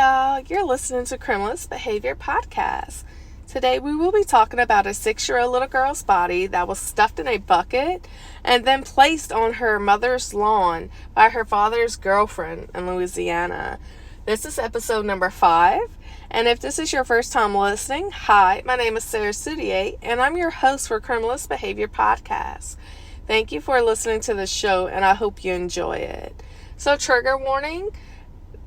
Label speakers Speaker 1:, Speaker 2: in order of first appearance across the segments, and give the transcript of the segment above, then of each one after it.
Speaker 1: y'all. You're listening to Criminalist Behavior Podcast. Today we will be talking about a 6-year-old little girl's body that was stuffed in a bucket and then placed on her mother's lawn by her father's girlfriend in Louisiana. This is episode number 5. And if this is your first time listening, hi, my name is Sarah Soudier, and I'm your host for Criminalist Behavior Podcast. Thank you for listening to the show, and I hope you enjoy it. So, trigger warning.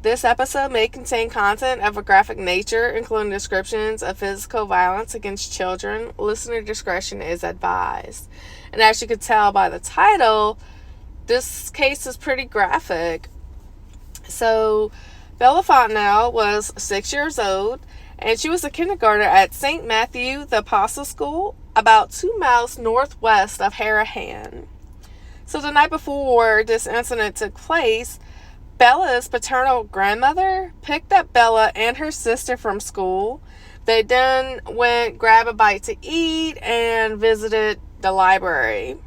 Speaker 1: This episode may contain content of a graphic nature, including descriptions of physical violence against children. Listener discretion is advised. And as you can tell by the title, this case is pretty graphic. So, Bella Fontenelle was 6 years old, and she was a kindergartner at St. Matthew the Apostle School, about 2 miles northwest of Harahan. So the night before this incident took place, Bella's paternal grandmother picked up Bella and her sister from school. They then went grab a bite to eat and visited the library.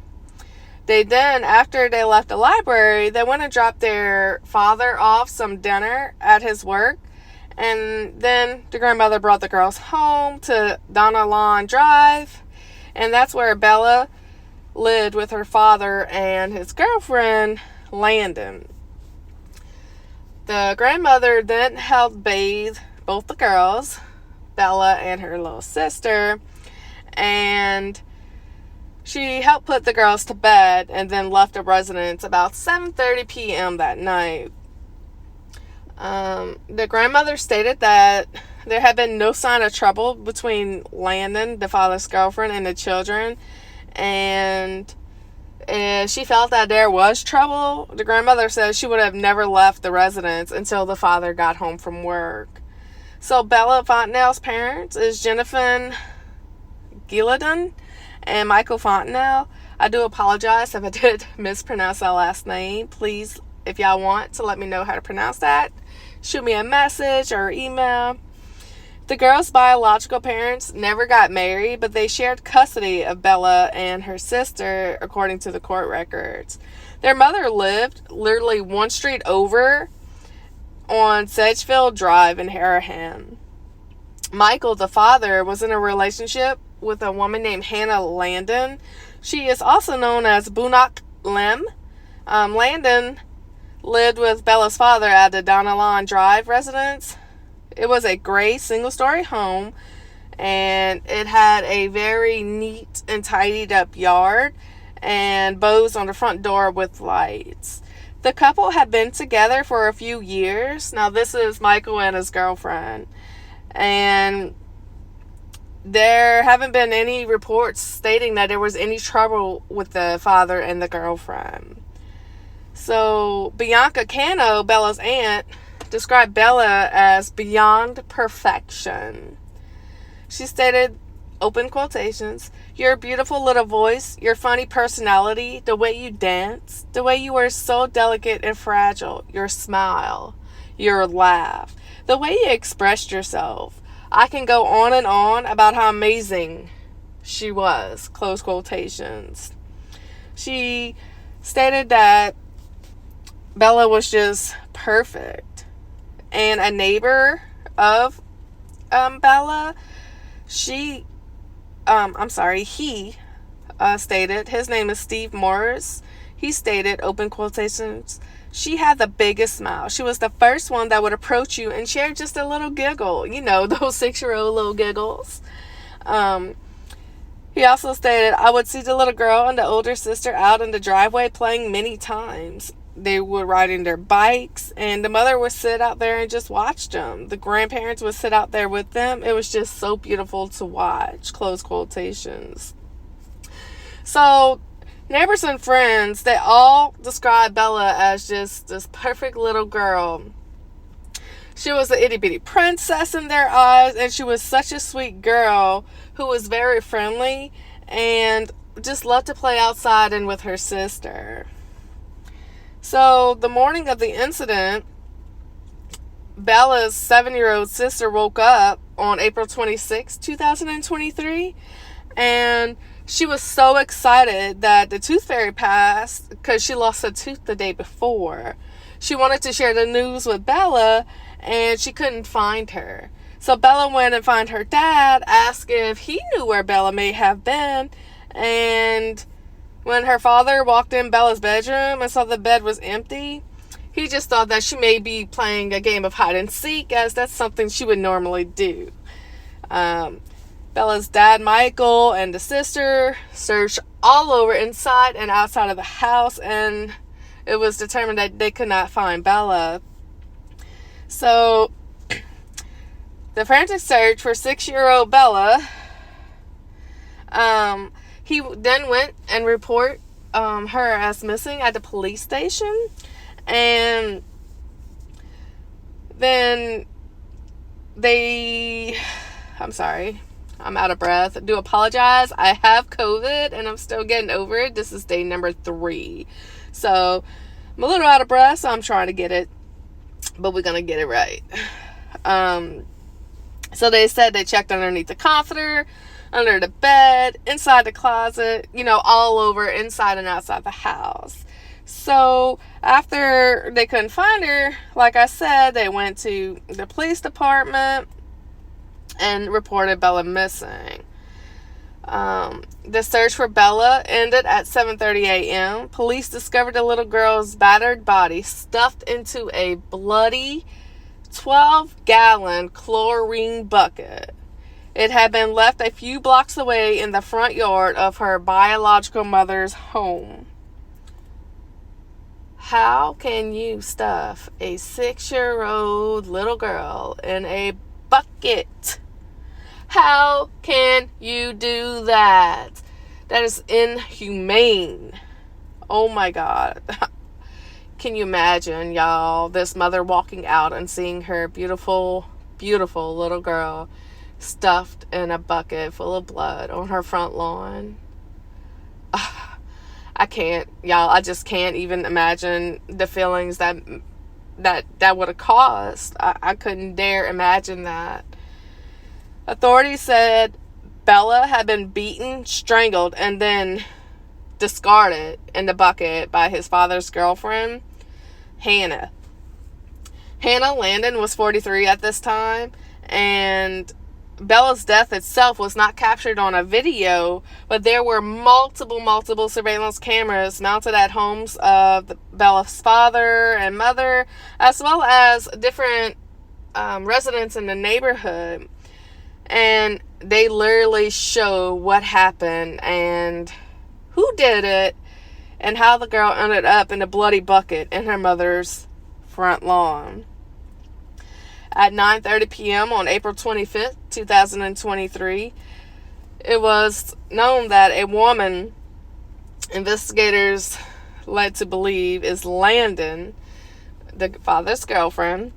Speaker 1: They then, after they left the library, they went and dropped their father off some dinner at his work. And then the grandmother brought the girls home to Donalon Drive. And that's where Bella lived with her father and his girlfriend, Landon. The grandmother then helped bathe both the girls, Bella and her little sister, and she helped put the girls to bed and then left the residence about 7:30 p.m. that night. The grandmother stated that there had been no sign of trouble between Landon, the father's girlfriend, and the children, and she felt that there was trouble. The grandmother said she would have never left the residence until the father got home from work. So Bella Fontenelle's parents is Jennifer Geledon and Michael Fontenelle. I do apologize if I did mispronounce that last name. Please, if y'all want to let me know how to pronounce that, shoot me a message or email. The girls' biological parents never got married, but they shared custody of Bella and her sister, according to the court records. Their mother lived literally one street over on Sedgefield Drive in Harahan. Michael, the father, was in a relationship with a woman named Hannah Landon. She is also known as Bunnak Lim. Landon lived with Bella's father at the Donalon Drive residence. It was a gray single-story home, and it had a very neat and tidied up yard and bows on the front door with lights. The couple had been together for a few years. Now, this is Michael and his girlfriend, and there haven't been any reports stating that there was any trouble with the father and the girlfriend. So, Bianca Cano, Bella's aunt, described Bella as beyond perfection. She stated, open quotations, "Your beautiful little voice, your funny personality, the way you dance, the way you are so delicate and fragile, your smile, your laugh, the way you expressed yourself. I can go on and on about how amazing she was," close quotations. She stated that Bella was just perfect. And a neighbor of Bella, he stated, his name is Steve Morris. He stated, open quotations, "She had the biggest smile. She was the first one that would approach you and share just a little giggle. You know, those 6-year-old little giggles." He also stated, "I would see the little girl and the older sister out in the driveway playing many times. They were riding their bikes, and the mother would sit out there and just watch them. The grandparents would sit out there with them. It was just so beautiful to watch," close quotations. So, neighbors and friends, they all described Bella as just this perfect little girl. She was an itty-bitty princess in their eyes, and she was such a sweet girl who was very friendly and just loved to play outside and with her sister. So, the morning of the incident, Bella's 7-year-old sister woke up on April 26, 2023, and She was so excited that the tooth fairy passed because she lost a tooth the day before. She wanted to share the news with Bella, and she couldn't find her. So Bella went and found her dad, asked if he knew where Bella may have been, and when her father walked in Bella's bedroom and saw the bed was empty, he just thought that she may be playing a game of hide and seek, as that's something she would normally do. Bella's dad, Michael, and the sister searched all over inside and outside of the house, and it was determined that they could not find Bella. So the frantic search for 6-year-old Bella, he then went and reported her as missing at the police station. And then I'm sorry, I'm out of breath. I do apologize. I have COVID and I'm still getting over it. This is day number 3. So I'm a little out of breath, so I'm trying to get it, but we're going to get it right. So they said they checked underneath the comforter, under the bed, inside the closet, all over, inside and outside the house. So after they couldn't find her, like I said, they went to the police department and reported Bella missing. The search for Bella ended at 7:30 a.m. Police discovered the little girl's battered body stuffed into a bloody 12-gallon chlorine bucket. It had been left a few blocks away in the front yard of her biological mother's home. How can you stuff a 6-year-old little girl in a bucket? How can you do that? That is inhumane. Oh my God. Can you imagine, y'all, this mother walking out and seeing her beautiful, beautiful little girl stuffed in a bucket full of blood on her front lawn? I can't, y'all. I just can't even imagine the feelings that would have caused. I couldn't dare imagine that. Authorities said Bella had been beaten, strangled, and then discarded in the bucket by his father's girlfriend, Hannah. Hannah Landon was 43 at this time, and Bella's death itself was not captured on a video, but there were multiple surveillance cameras mounted at homes of Bella's father and mother, as well as different residents in the neighborhood. And they literally show what happened and who did it and how the girl ended up in a bloody bucket in her mother's front lawn. At 9:30 p.m. on April 25th, 2023, it was known that a woman investigators led to believe is Landon, the father's girlfriend,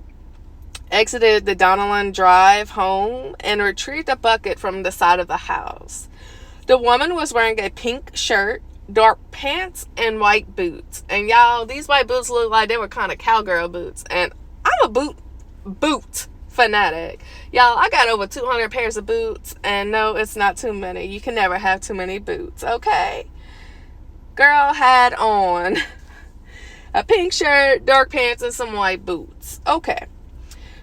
Speaker 1: exited the Donellan Drive home and retrieved a bucket from the side of the house. The woman was wearing a pink shirt, dark pants, and white boots. And y'all, these white boots look like they were kind of cowgirl boots. And I'm a boot fanatic. Y'all, I got over 200 pairs of boots, and no, it's not too many. You can never have too many boots, okay? Girl had on a pink shirt, dark pants, and some white boots. Okay.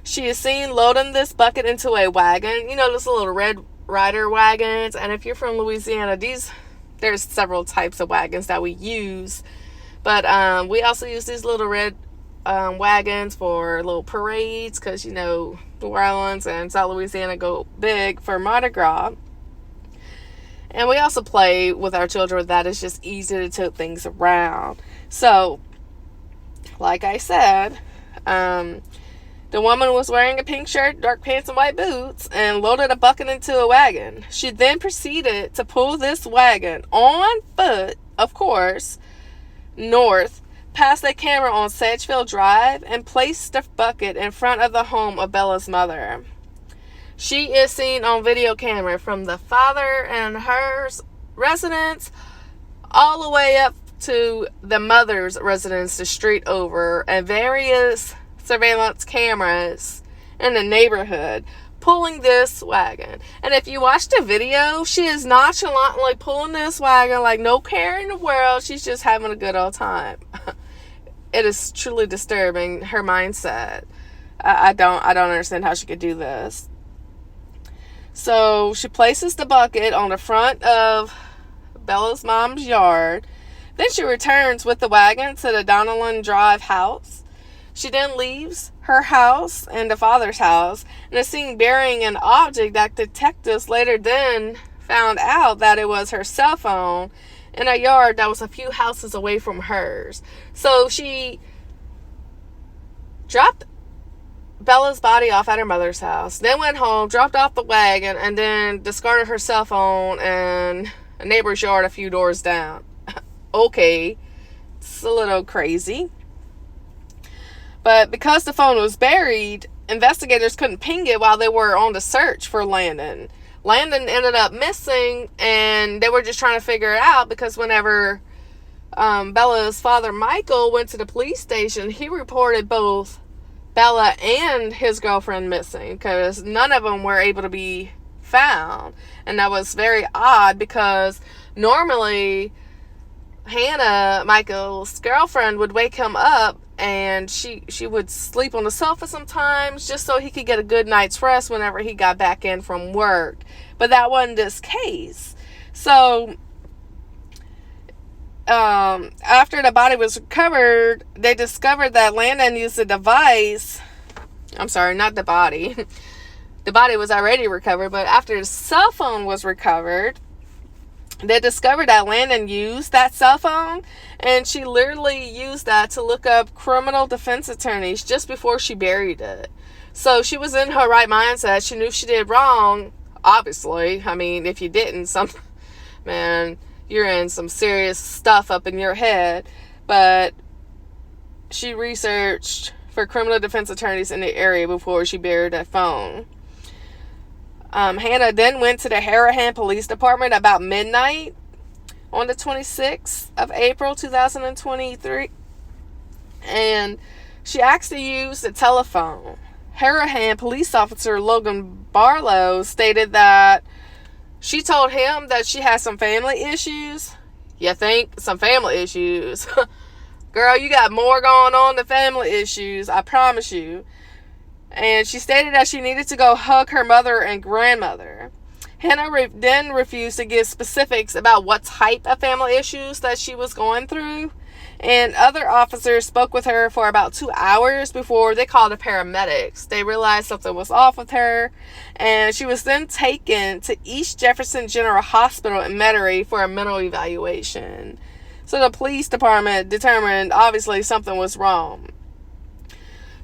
Speaker 1: She is seen loading this bucket into a wagon. Those little Red Ryder wagons. And if you're from Louisiana, there's several types of wagons that we use. But we also use these little red wagons for little parades, because New Orleans and South Louisiana go big for Mardi Gras. And we also play with our children with that. It's just easy to tote things around. So, like I said, the woman was wearing a pink shirt, dark pants, and white boots, and loaded a bucket into a wagon. She then proceeded to pull this wagon on foot, of course, north, past a camera on Sedgefield Drive, and placed the bucket in front of the home of Bella's mother. She is seen on video camera from the father and her residence all the way up to the mother's residence the street over, and various surveillance cameras in the neighborhood pulling this wagon. And if you watch the video, she is nonchalantly pulling this wagon like no care in the world. She's just having a good old time. It is truly disturbing, her mindset. I don't understand how she could do this. So she places the bucket on the front of Bella's mom's yard. Then she returns with the wagon to the Donellan Drive house. She then leaves her house and the father's house and is seen burying an object that detectives later then found out that it was her cell phone in a yard that was a few houses away from hers. So she dropped Bella's body off at her mother's house, then went home, dropped off the wagon, and then discarded her cell phone in a neighbor's yard a few doors down. Okay, it's a little crazy. But because the phone was buried, investigators couldn't ping it while they were on the search for Landon. Landon ended up missing, and they were just trying to figure it out because whenever Bella's father, Michael, went to the police station, he reported both Bella and his girlfriend missing because none of them were able to be found. And that was very odd because normally Hannah, Michael's girlfriend, would wake him up and she would sleep on the sofa sometimes just so he could get a good night's rest whenever he got back in from work. But that wasn't this case. So after the body was recovered, they discovered that Landon used a device. I'm sorry, not the body. The body was already recovered, but after the cell phone was recovered, they discovered that Landon used that cell phone, and she literally used that to look up criminal defense attorneys just before she buried it. So she was in her right mindset. She knew she did wrong, obviously. I mean, if you didn't, man, you're in some serious stuff up in your head. But she researched for criminal defense attorneys in the area before she buried that phone. Hannah then went to the Harahan Police Department about midnight on the 26th of April 2023, and she asked to use the telephone. Harahan police officer Logan Barlow stated that she told him that she had some family issues. You think? Some family issues? Girl, you got more going on than family issues, I promise you. And she stated that she needed to go hug her mother and grandmother. Hannah then refused to give specifics about what type of family issues that she was going through. And other officers spoke with her for about 2 hours before they called the paramedics. They realized something was off with her. And she was then taken to East Jefferson General Hospital in Metairie for a mental evaluation. So the police department determined obviously something was wrong.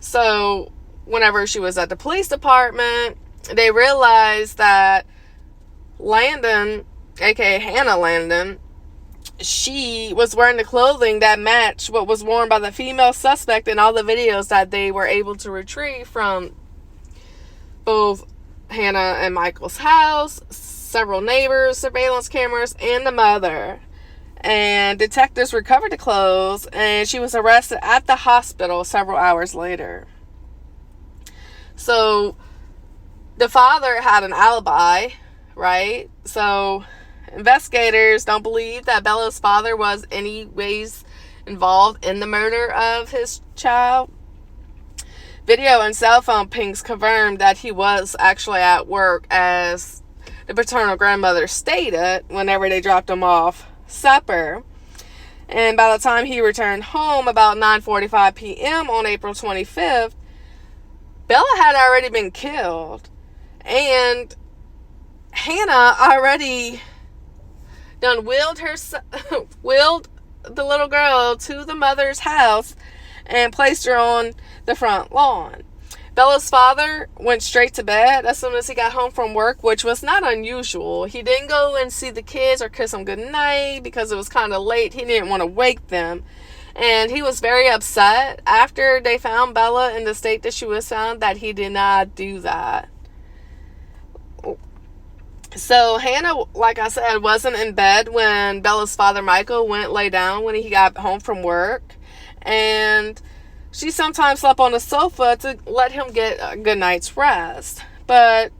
Speaker 1: So whenever she was at the police department, they realized that Landon, aka Hannah Landon, she was wearing the clothing that matched what was worn by the female suspect in all the videos that they were able to retrieve from both Hannah and Michael's house, several neighbors, surveillance cameras, and the mother. And detectives recovered the clothes, and she was arrested at the hospital several hours later. So the father had an alibi, right? So investigators don't believe that Bella's father was any ways involved in the murder of his child. Video and cell phone pings confirmed that he was actually at work, as the paternal grandmother stated whenever they dropped him off supper. And by the time he returned home about 9:45 p.m. on April 25th, Bella had already been killed, and Hannah already done wheeled the little girl to the mother's house and placed her on the front lawn. Bella's father went straight to bed as soon as he got home from work, which was not unusual. He didn't go and see the kids or kiss them goodnight because it was kind of late. He didn't want to wake them. And he was very upset after they found Bella in the state that she was found that he did not do that. So Hannah, like I said, wasn't in bed when Bella's father, Michael, went lay down when he got home from work. And she sometimes slept on the sofa to let him get a good night's rest. But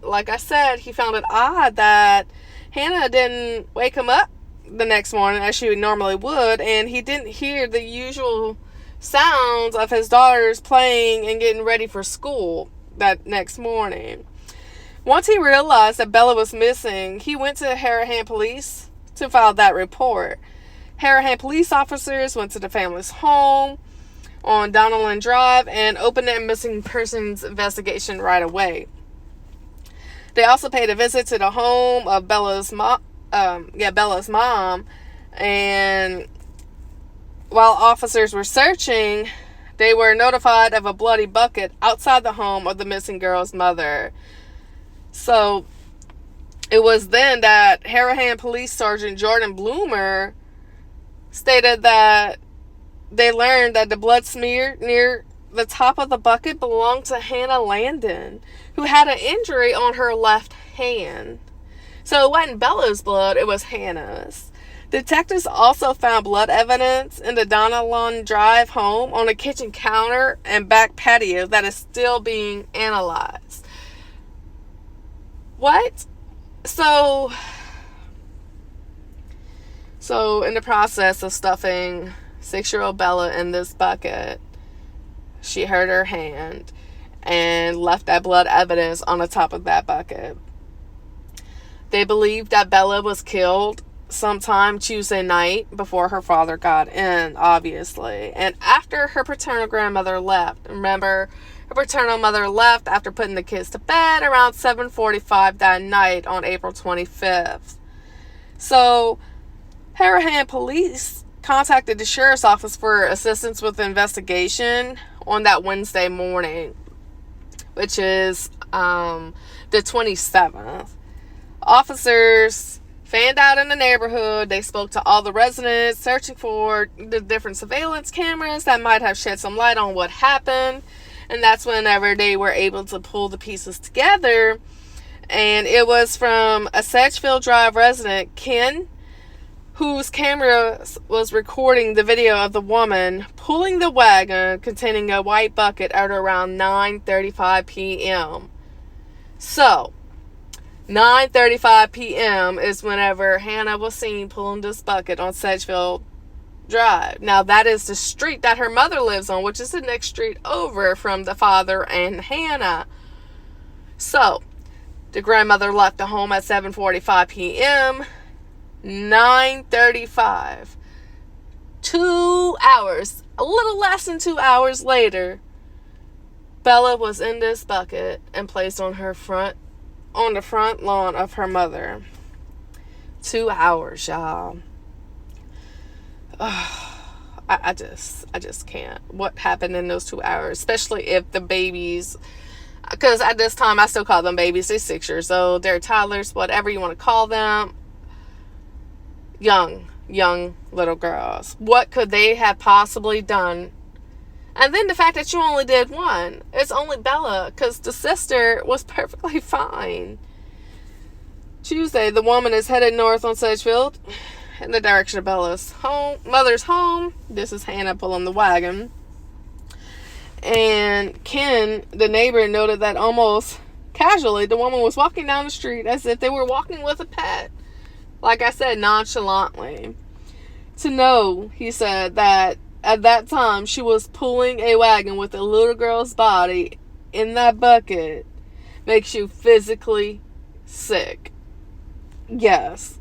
Speaker 1: like I said, he found it odd that Hannah didn't wake him up the next morning as she normally would, and he didn't hear the usual sounds of his daughters playing and getting ready for school that next morning. Once he realized that Bella was missing, he went to Harahan police to file that report. Harahan police officers went to the family's home on Donaldin Drive and opened a missing persons investigation right away. They also paid a visit to the home of Bella's mom, and while officers were searching, they were notified of a bloody bucket outside the home of the missing girl's mother. So it was then that Harahan Police Sergeant Jordan Bloomer stated that they learned that the blood smear near the top of the bucket belonged to Hannah Landon, who had an injury on her left hand. So it wasn't Bella's blood, it was Hannah's. Detectives also found blood evidence in the Donaldin Drive home on a kitchen counter and back patio that is still being analyzed. What? So in the process of stuffing 6-year-old Bella in this bucket, she hurt her hand and left that blood evidence on the top of that bucket. They believed that Bella was killed sometime Tuesday night before her father got in, obviously, and after her paternal grandmother left. Remember, her paternal mother left after putting the kids to bed around 7:45 that night on April 25th. So Harahan police contacted the sheriff's office for assistance with the investigation on that Wednesday morning, which is the 27th. Officers fanned out in the neighborhood. They spoke to all the residents, searching for the different surveillance cameras that might have shed some light on what happened. And that's whenever they were able to pull the pieces together. And it was from a Sedgefield Drive resident, Ken, whose camera was recording the video of the woman pulling the wagon containing a white bucket at around 9:35 p.m. So 9:35 p.m. is whenever Hannah was seen pulling this bucket on Sedgefield Drive. Now, that is the street that her mother lives on, which is the next street over from the father and Hannah. So, the grandmother left the home at 7:45 p.m. 9:35. 2 hours, a little less than 2 hours later, Bella was in this bucket and placed on the front lawn of her mother. 2 hours, y'all. I just can't. What happened in those 2 hours, especially if the babies, because at this time I still call them babies. They're 6 years old. They're toddlers, whatever you want to call them. Young little girls. What could they have possibly done? And then the fact that you only did one. It's only Bella, because the sister was perfectly fine. Tuesday, the woman is headed north on Sedgefield in the direction of Bella's mother's home. This is Hannah pulling the wagon. And Ken, the neighbor, noted that almost casually, the woman was walking down the street as if they were walking with a pet. Like I said, nonchalantly. To know, he said, that at that time she was pulling a wagon with a little girl's body in that bucket makes you physically sick. Yes.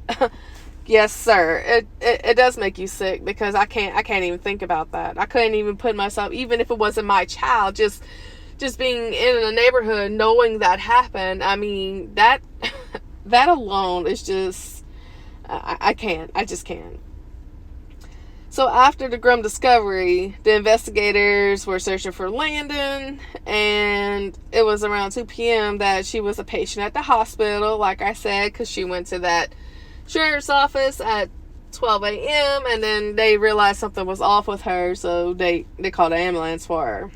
Speaker 1: Yes, sir. It does make you sick, because I can't even think about that. I couldn't even put myself, even if it wasn't my child, just being in a neighborhood knowing that happened. I mean, that alone is just, I just can't. So after the grim discovery, the investigators were searching for Landon, and it was around 2 p.m. that she was a patient at the hospital, like I said, because she went to that sheriff's office at 12 a.m. and then they realized something was off with her, so they called an ambulance for her.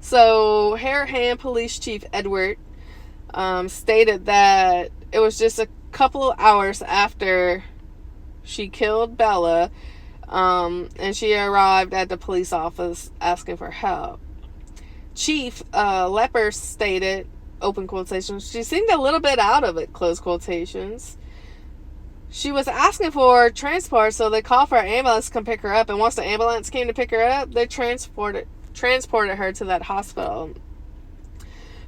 Speaker 1: So Harahan Police Chief Edward stated that it was just a couple of hours after she killed Bella, and she arrived at the police office asking for help. Chief Lepper stated, open quotations, she seemed a little bit out of it, close quotations. She was asking for transport, so they called for an ambulance to come pick her up. And once the ambulance came to pick her up, they transported her to that hospital.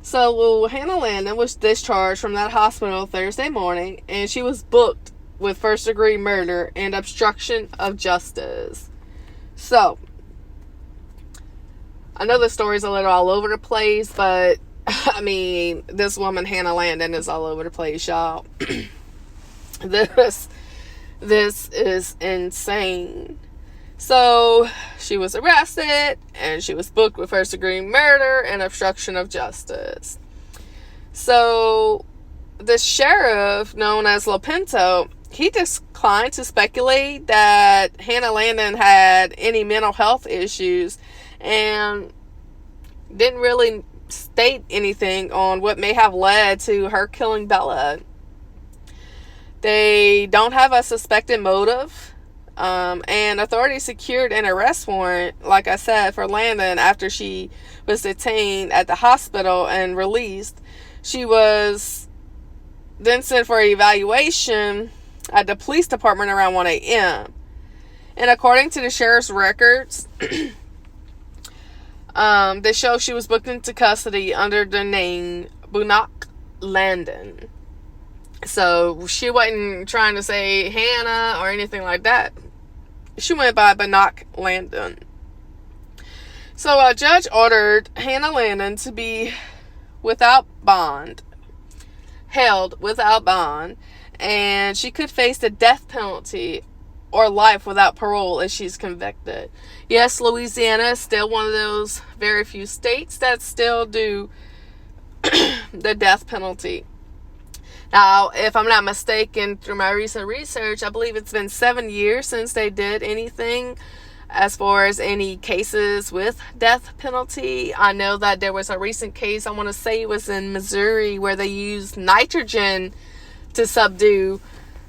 Speaker 1: So Hannah Landon was discharged from that hospital Thursday morning, and she was booked with first-degree murder and obstruction of justice. So, I know the story's a little all over the place, but, I mean, this woman, Hannah Landon, is all over the place, y'all. This is insane. So, she was arrested, and she was booked with first-degree murder and obstruction of justice. So, the sheriff, known as Lopinto, he declined to speculate that Hannah Landon had any mental health issues and didn't really state anything on what may have led to her killing Bella. They don't have a suspected motive. And authorities secured an arrest warrant, like I said, for Landon after she was detained at the hospital and released. She was then sent for evaluation at the police department around 1 a.m. And according to the sheriff's records, they show she was booked into custody under the name Bunnak Landon. So she wasn't trying to say Hannah or anything like that. She went by Bunnak Landon. So a judge ordered Hannah Landon to be held without bond, and she could face the death penalty or life without parole if she's convicted. Yes, Louisiana is still one of those very few states that still do the death penalty. Now, if I'm not mistaken, through my recent research, I believe it's been 7 years since they did anything as far as any cases with death penalty. I know that there was a recent case, I want to say it was in Missouri, where they used nitrogen to subdue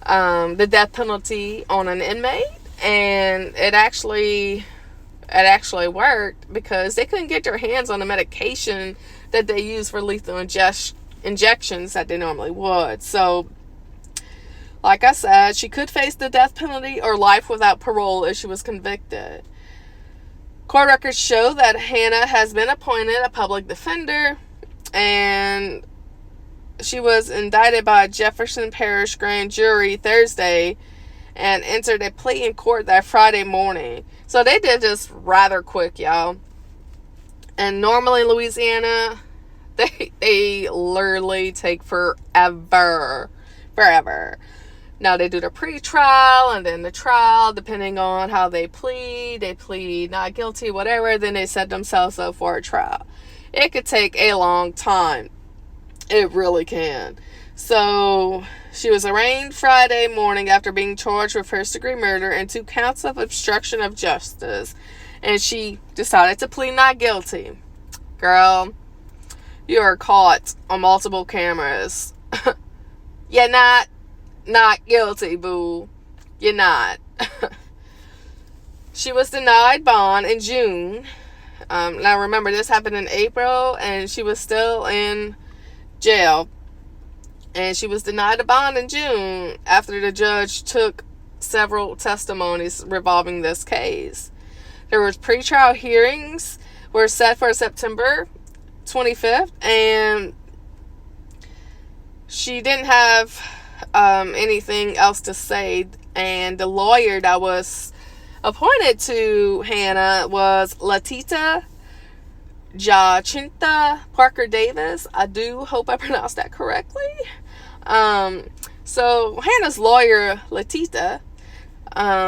Speaker 1: the death penalty on an inmate, and it actually worked because they couldn't get their hands on the medication that they use for lethal injections that they normally would. So, like I said, she could face the death penalty or life without parole if she was convicted. Court records show that Hannah has been appointed a public defender, and she was indicted by a Jefferson Parish grand jury Thursday and entered a plea in court that Friday morning. So they did this rather quick, y'all. And normally in Louisiana, they literally take forever. Now they do the pre-trial and then the trial, depending on how they plead. They plead not guilty, whatever, then they set themselves up for a trial. It could take a long time. It really can. So she was arraigned Friday morning after being charged with first-degree murder and 2 counts of obstruction of justice. And she decided to plead not guilty. Girl, you are caught on multiple cameras. You're not guilty, boo. You're not. She was denied bond in June. Now remember, this happened in April, and she was still in jail. And she was denied a bond in June after the judge took several testimonies revolving this case. There was pre-trial hearings were set for September 25th, and she didn't have anything else to say, and the lawyer that was appointed to Hannah was Latita Jacinta Parker Davis. I do hope I pronounced that correctly. So Hannah's lawyer, Latita,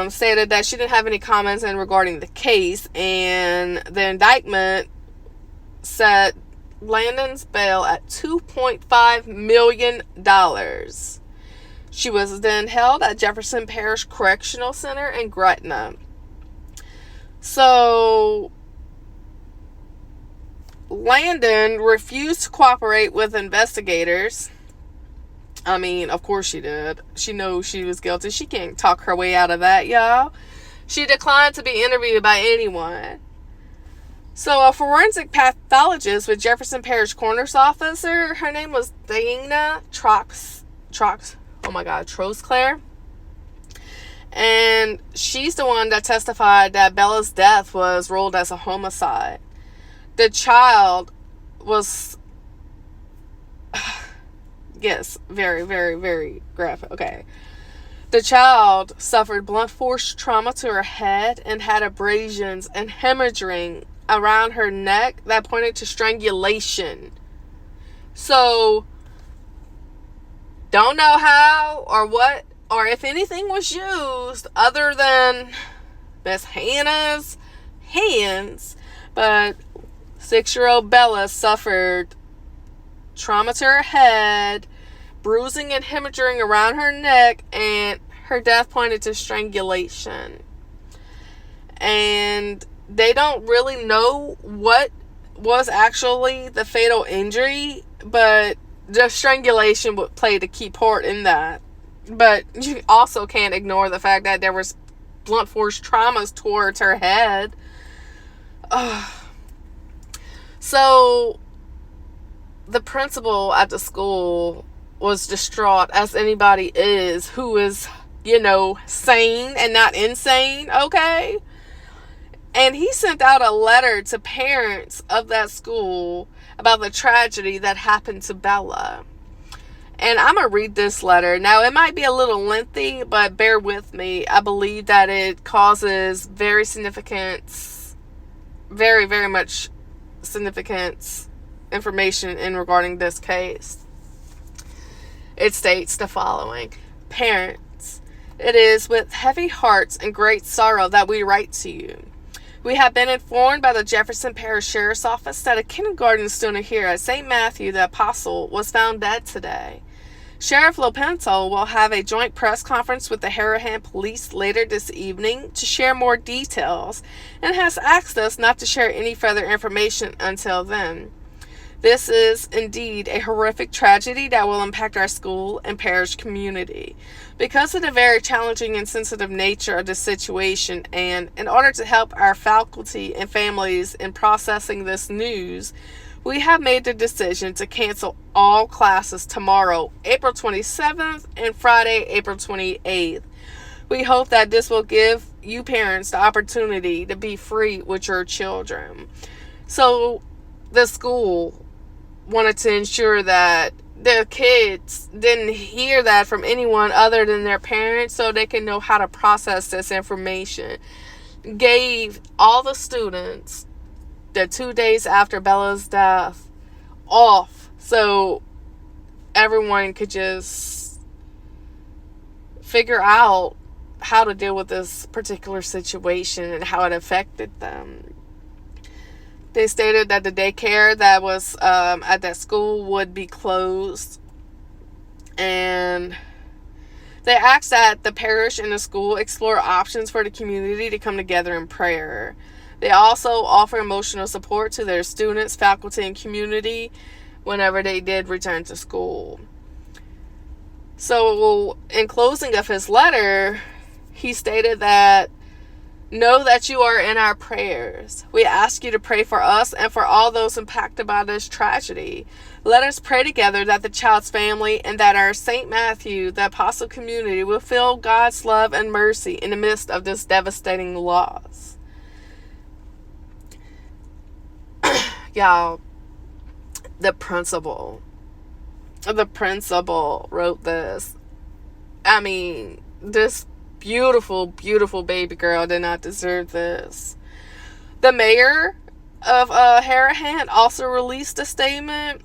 Speaker 1: stated that she didn't have any comments regarding the case, and the indictment set Landon's bail at $2.5 million. She was then held at Jefferson Parish Correctional Center in Gretna. So Landon refused to cooperate with investigators. I mean, of course she did. She knows she was guilty. She can't talk her way out of that, y'all. She declined to be interviewed by anyone. So a forensic pathologist with Jefferson Parish Coroner's Officer, her name was Dana Trosclair. And she's the one that testified that Bella's death was ruled as a homicide. The child was, yes, very, very, very graphic. Okay. The child suffered blunt force trauma to her head and had abrasions and hemorrhaging around her neck that pointed to strangulation. So, don't know how or what or if anything was used other than Miss Hannah's hands, but 6-year-old Bella suffered trauma to her head, bruising and hemorrhaging around her neck, and her death pointed to strangulation. And they don't really know what was actually the fatal injury, but the strangulation would play the key part in that. But you also can't ignore the fact that there was blunt force traumas towards her head. So, the principal at the school was distraught, as anybody is who is, sane and not insane, okay? And he sent out a letter to parents of that school about the tragedy that happened to Bella. And I'm going to read this letter. Now, it might be a little lengthy, but bear with me. I believe that it causes very much significant information in regarding this case. It states the following. Parents, it is with heavy hearts and great sorrow that we write to you. We have been informed by the Jefferson Parish Sheriff's Office that a kindergarten student here at St. Matthew the Apostle was found dead today. Sheriff Lopento will have a joint press conference with the Harahan Police later this evening to share more details and has asked us not to share any further information until then. This is indeed a horrific tragedy that will impact our school and parish community. Because of the very challenging and sensitive nature of the situation, and in order to help our faculty and families in processing this news, we have made the decision to cancel all classes tomorrow, April 27th, and Friday, April 28th. We hope that this will give you parents the opportunity to be free with your children. So, the school wanted to ensure that their kids didn't hear that from anyone other than their parents, so they can know how to process this information. Gave all the students the 2 days after Bella's death off, so everyone could just figure out how to deal with this particular situation and how it affected them. They stated that the daycare that was at that school would be closed. And they asked that the parish and the school explore options for the community to come together in prayer. They also offer emotional support to their students, faculty, and community whenever they did return to school. So, in closing of his letter, he stated that, know that you are in our prayers. We ask you to pray for us and for all those impacted by this tragedy. Let us pray together that the child's family and that our St. Matthew, the Apostle community, will feel God's love and mercy in the midst of this devastating loss. Y'all, the principal wrote this. I mean, this beautiful, beautiful baby girl did not deserve this. The mayor of Harahan also released a statement,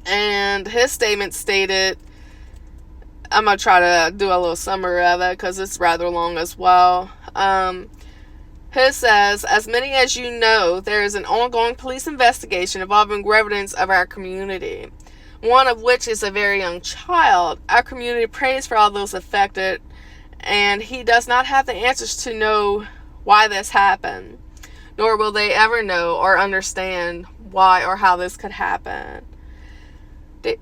Speaker 1: and his statement stated, I'm going to try to do a little summary of it because it's rather long as well. His says, as many as you know, there is an ongoing police investigation involving residents of our community, one of which is a very young child. Our community prays for all those affected, and he does not have the answers to know why this happened, nor will they ever know or understand why or how this could happen.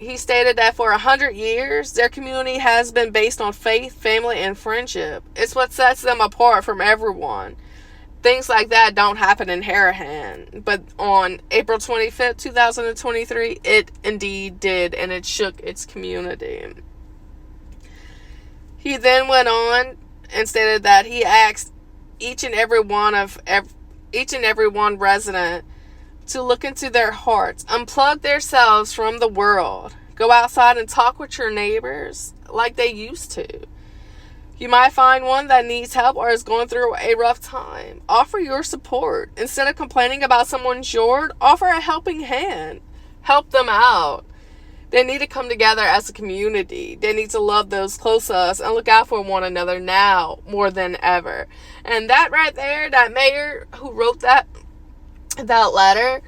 Speaker 1: He stated that for 100 years, their community has been based on faith, family, and friendship. It's what sets them apart from everyone. things like that don't happen in Harahan. But on April 25th, 2023, it indeed did, and it shook its community. He then went on and stated that he asked each and every one resident to look into their hearts, unplug themselves from the world, go outside and talk with your neighbors like they used to. You might find one that needs help or is going through a rough time. Offer your support. Instead of complaining about someone's yard, offer a helping hand. Help them out. They need to come together as a community. They need to love those close to us and look out for one another now more than ever. And that right there, that mayor who wrote that letter,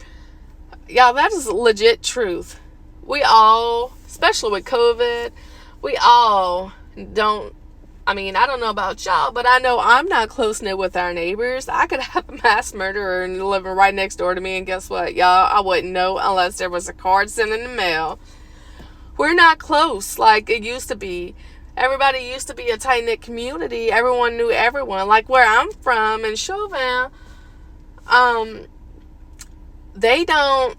Speaker 1: y'all, that is legit truth. We all, especially with COVID, we all don't, I don't know about y'all, but I know I'm not close-knit with our neighbors. I could have a mass murderer living right next door to me, and guess what, y'all? I wouldn't know unless there was a card sent in the mail. We're not close like it used to be. Everybody used to be a tight-knit community. Everyone knew everyone. Like where I'm from in Chauvin, they don't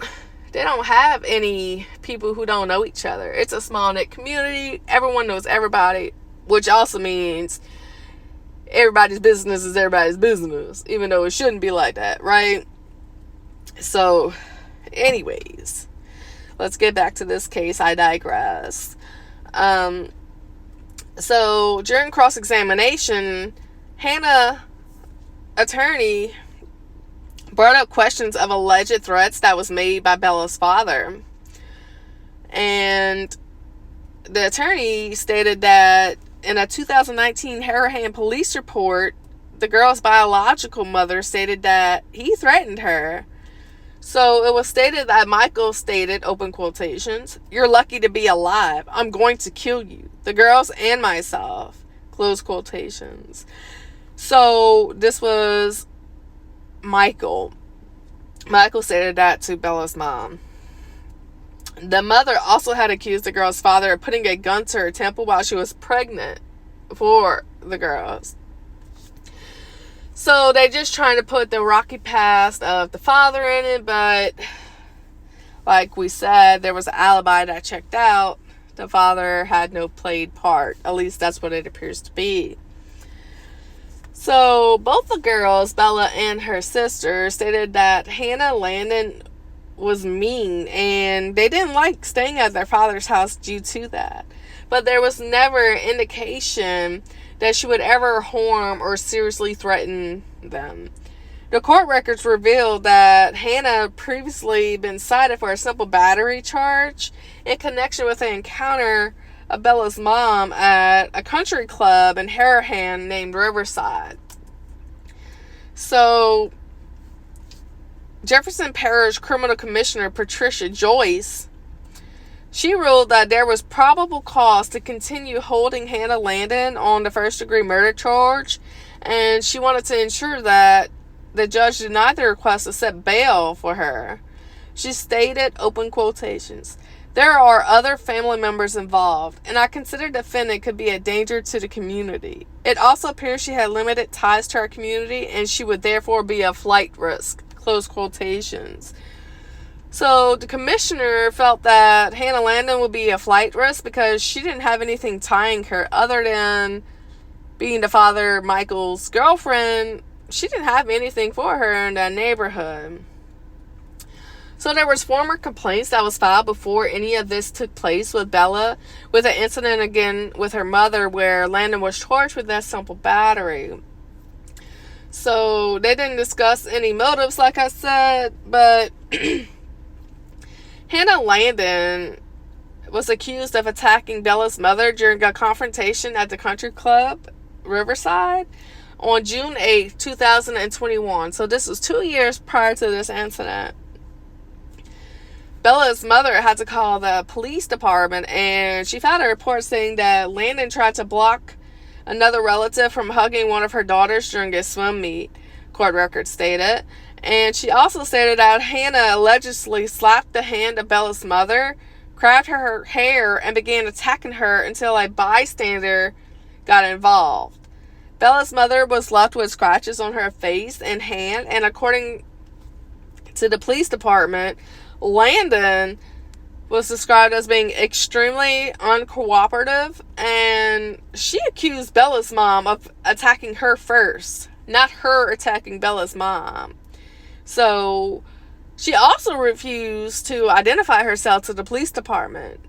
Speaker 1: have any people who don't know each other. It's a small-knit community. Everyone knows everybody, which also means everybody's business is everybody's business, even though it shouldn't be like that, right? So, anyways, let's get back to this case. I digress. So, during cross-examination, Hannah attorney brought up questions of alleged threats that was made by Bella's father. And the attorney stated that in a 2019 Harahan police report, the girl's biological mother stated that he threatened her. So it was stated that Michael stated, open quotations, "You're lucky to be alive. I'm going to kill you. The girls and myself." Close quotations. So this was Michael. Michael stated that to Bella's mom. The mother also had accused the girl's father of putting a gun to her temple while she was pregnant for the girls. So they just trying to put the rocky past of the father in it, but like we said, there was an alibi that checked out. The father had no played part. At least that's what it appears to be. So both the girls, Bella and her sister, stated that Hannah Landon was mean and they didn't like staying at their father's house due to that. But there was never indication that she would ever harm or seriously threaten them. The court records revealed that Hannah previously been cited for a simple battery charge in connection with an encounter of Bella's mom at a country club in Harahan named Riverside. So, Jefferson Parish Criminal Commissioner Patricia Joyce, she ruled that there was probable cause to continue holding Hannah Landon on the first-degree murder charge, and she wanted to ensure that the judge denied the request to set bail for her. She stated, open quotations, "There are other family members involved, and I consider the defendant could be a danger to the community. It also appears she had limited ties to our community, and she would therefore be a flight risk." Close quotations. So the commissioner felt that Hannah Landon would be a flight risk because she didn't have anything tying her other than being the father Michael's girlfriend. She didn't have anything for her in that neighborhood. So there was former complaints that was filed before any of this took place with Bella, with an incident again with her mother where Landon was charged with that simple battery. So they didn't discuss any motives, like I said, but Hannah Landon was accused of attacking Bella's mother during a confrontation at the country club, Riverside, on June 8, 2021. So this was 2 years prior to this incident. Bella's mother had to call the police department, and she filed a report saying that Landon tried to block another relative from hugging one of her daughters during a swim meet, court records stated. And she also stated that Hannah allegedly slapped the hand of Bella's mother, grabbed her hair, and began attacking her until a bystander got involved. Bella's mother was left with scratches on her face and hand, and according to the police department, Landon was described as being extremely uncooperative, and she accused Bella's mom of attacking her first, not her attacking Bella's mom. So she also refused to identify herself to the police department.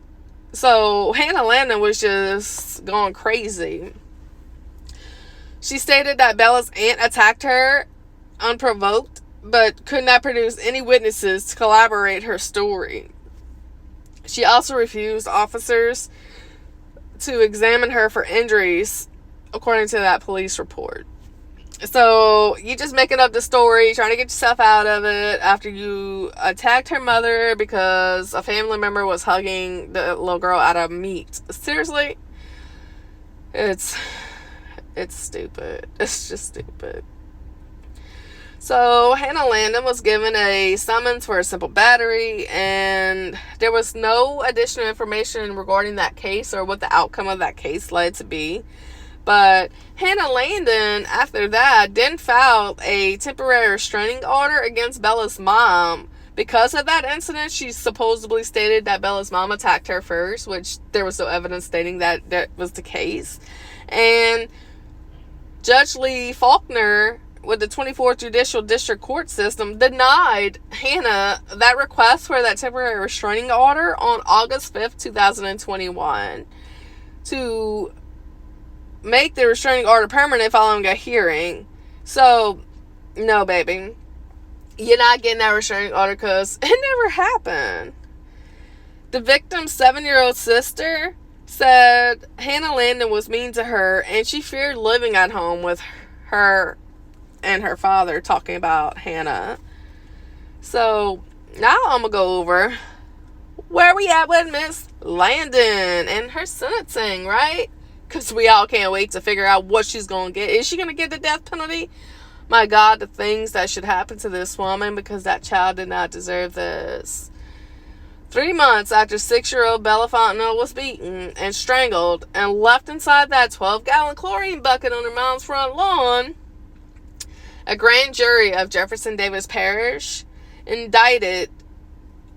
Speaker 1: So Hannah Landon was just going crazy. She stated that Bella's aunt attacked her unprovoked, but could not produce any witnesses to corroborate her story. She also refused officers to examine her for injuries, according to that police report. So, you just making up the story, trying to get yourself out of it after you attacked her mother because a family member was hugging the little girl out of meat. Seriously? It's stupid. It's just stupid. So, Hannah Landon was given a summons for a simple battery, and there was no additional information regarding that case or what the outcome of that case led to be. But Hannah Landon, after that, then filed a temporary restraining order against Bella's mom. Because of that incident, she supposedly stated that Bella's mom attacked her first, which there was no evidence stating that that was the case. And Judge Lee Faulkner, with the 24th Judicial District Court System, denied Hannah that request for that temporary restraining order on August 5th, 2021, to make the restraining order permanent following a hearing. So, no, baby. You're not getting that restraining order because it never happened. The victim's 7-year-old sister said Hannah Landon was mean to her, and she feared living at home with her and her father, talking about Hannah. So, now I'm going to go over where we at with Miss Landon and her sentencing, right? Because we all can't wait to figure out what she's going to get. Is she going to get the death penalty? My God, the things that should happen to this woman, because that child did not deserve this. 3 months after 6-year-old Bella Fontenelle was beaten and strangled and left inside that 12-gallon chlorine bucket on her mom's front lawn, a grand jury of Jefferson Davis Parish indicted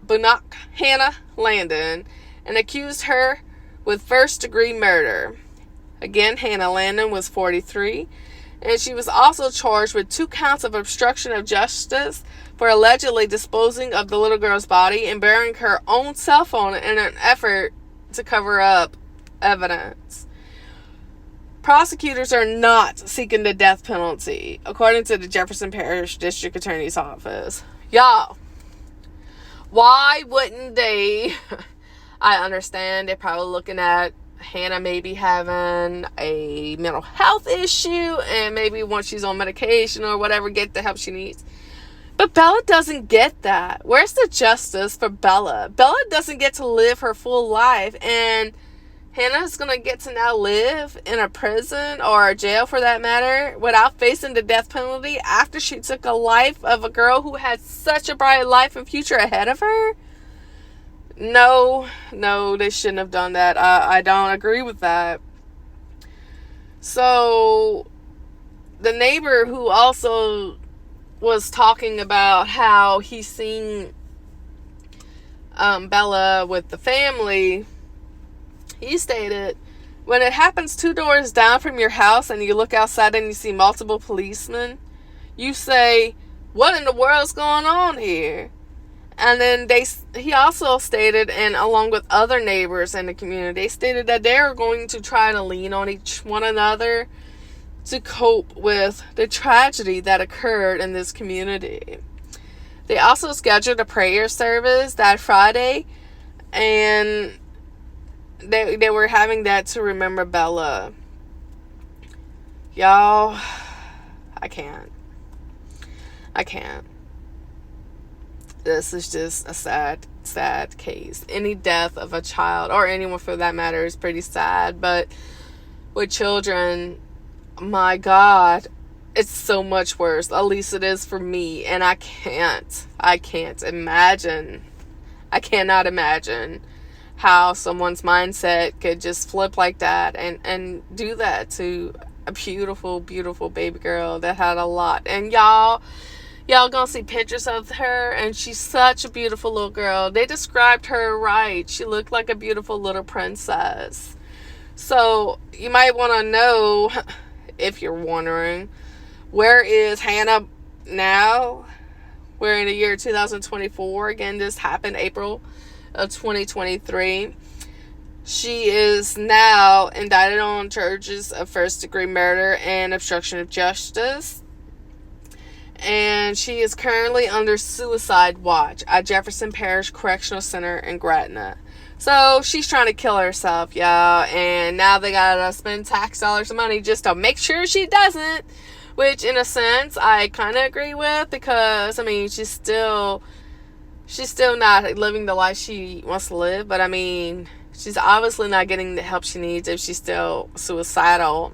Speaker 1: Bunnak Hannah Landon and accused her with first-degree murder. Again, Hannah Landon was 43, and she was also charged with 2 counts of obstruction of justice for allegedly disposing of the little girl's body and burying her own cell phone in an effort to cover up evidence. Prosecutors are not seeking the death penalty, according to the Jefferson Parish District Attorney's Office. Y'all, why wouldn't they? I understand they're probably looking at Hannah maybe having a mental health issue, and maybe once she's on medication or whatever, get the help she needs. But Bella doesn't get that. Where's the justice for Bella? Bella doesn't get to live her full life, and Hannah's going to get to now live in a prison or a jail, for that matter, without facing the death penalty after she took a life of a girl who had such a bright life and future ahead of her? No, they shouldn't have done that. I don't agree with that. So, the neighbor who also was talking about how he's seen Bella with the family, he stated, when it happens 2 doors down from your house and you look outside and you see multiple policemen, you say, what in the world's going on here? And then he also stated, and along with other neighbors in the community, they stated that they are going to try to lean on one another to cope with the tragedy that occurred in this community. They also scheduled a prayer service that Friday, and they were having that to remember Bella. Y'all, I can't. This is just a sad case. Any death of a child, or anyone for that matter, is pretty sad. But with children, my God, it's so much worse. At least it is for me. And I can't imagine. I cannot imagine how someone's mindset could just flip like that and do that to a beautiful, beautiful baby girl that had a lot. And y'all gonna see pictures of her, and she's such a beautiful little girl. They described her right. She looked like a beautiful little princess. So you might want to know, if you're wondering, where is Hannah now? We're in the year 2024. Again, this happened April of 2023. She is now indicted on charges of first-degree murder and obstruction of justice. And she is currently under suicide watch at Jefferson Parish Correctional Center in Gretna. So she's trying to kill herself, y'all. And now they gotta spend tax dollars and money just to make sure she doesn't. Which, in a sense, I kind of agree with. Because, I mean, she's still not living the life she wants to live. But, I mean, she's obviously not getting the help she needs if she's still suicidal.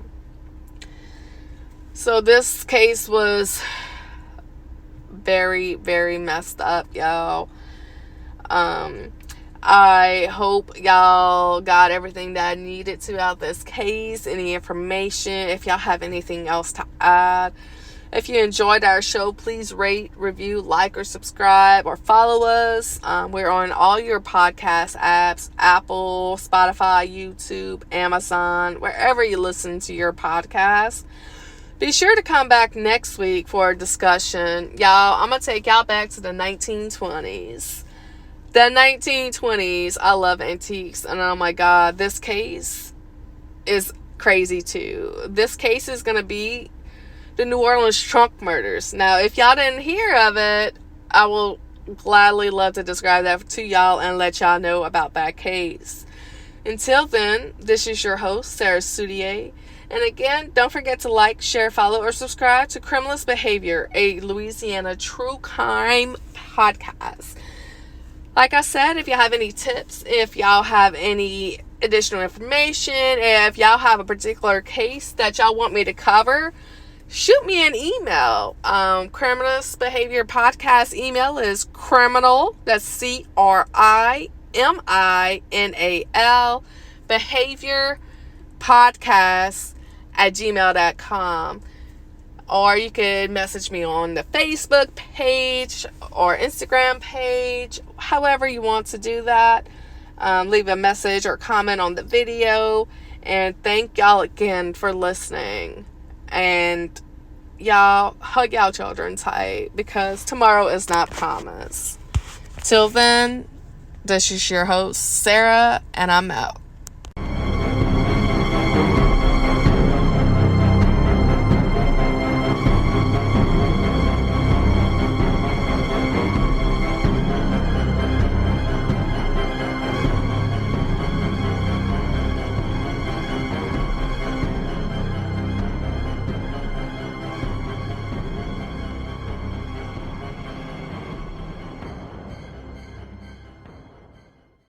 Speaker 1: So this case was very, very messed up, y'all. I hope y'all got everything that I needed to out this case. Any information. If y'all have anything else to add. If you enjoyed our show, please rate, review, like, or subscribe, or follow us. We're on all your podcast apps: Apple, Spotify, YouTube, Amazon, wherever you listen to your podcast. Be sure to come back next week for a discussion. Y'all, I'm going to take y'all back to the 1920s. The 1920s. I love antiques. And oh my God, this case is crazy too. This case is going to be the New Orleans trunk murders. Now, if y'all didn't hear of it, I will gladly love to describe that to y'all and let y'all know about that case. Until then, this is your host, Sarah Soudier. And again, don't forget to like, share, follow, or subscribe to Criminalist Behavior, a Louisiana true crime podcast. Like I said, if y'all have any tips, if y'all have any additional information, if y'all have a particular case that y'all want me to cover, shoot me an email. Criminalist Behavior podcast email is criminal, that's CRIMINAL, behavior podcast @gmail.com. Or you could message me on the Facebook page or Instagram page, however you want to do that. Leave a message or comment on the video. And thank y'all again for listening. And y'all, hug y'all children tight, because tomorrow is not promised. Till then, this is your host, Sarah, and I'm out.